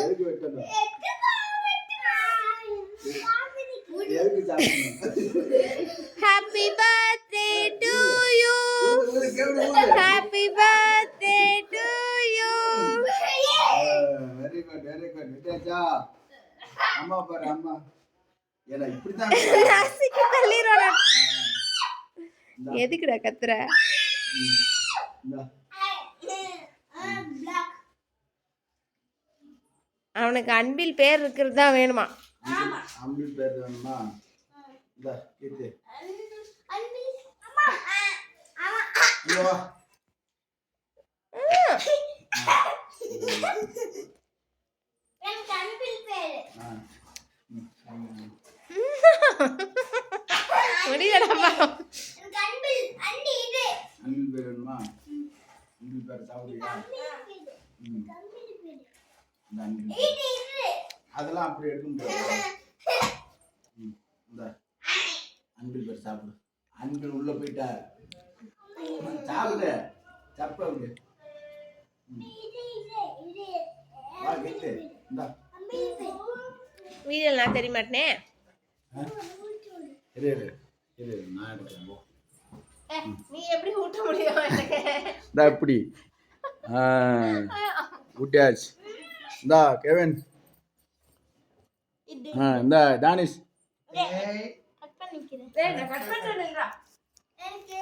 எதுக்கு வெட்டணும்? எதுக்கு சாப்பிடணும்? Happy birthday to you. Happy birthday to you. Very good very good. விட்டாச்சா? அம்மா பாரு அம்மா. ஏடா இப்படி தான் நாசிக்கு தள்ளிரோடா. எதுக்குடா கத்துற? அவனுக்கு அன்பில் பேர் இருக்கிறது தான் வேணுமா? அன்பில் பேர் வேணுமா? இந்த கீத்து. ஐயோ. எனக்கு அன்பில் பேர். முடியலடா. எனக்கு அன்பில் அண்ணி இது. அன்பில் பேர் வேணுமா? அன்பில் பேர் சாப்பிடுறியா? அதெல்லாம் அப்படி எடுக்க முடியாது. இந்த அன்பில் பேர் சாப்பிடு. அன்பில் உள்ள போயிட்டா சாப்பிடு. சப்ப அப்படி வா கெட்டு. இந்த வீடியோ நான் தெரிய மாட்டேனே. இரு இரு இரு நான் எடுக்கிறேன் போ. நீ எப்படி ஊட்ட முடியும் எனக்கு? இந்த இப்படி ஊட்டியாச்சு. இந்தா கெவின். இந்த டானிஷ். கட் பண்ணிக்கிறேன். டேய் நான் கட் பண்றேன்டா. எனக்கு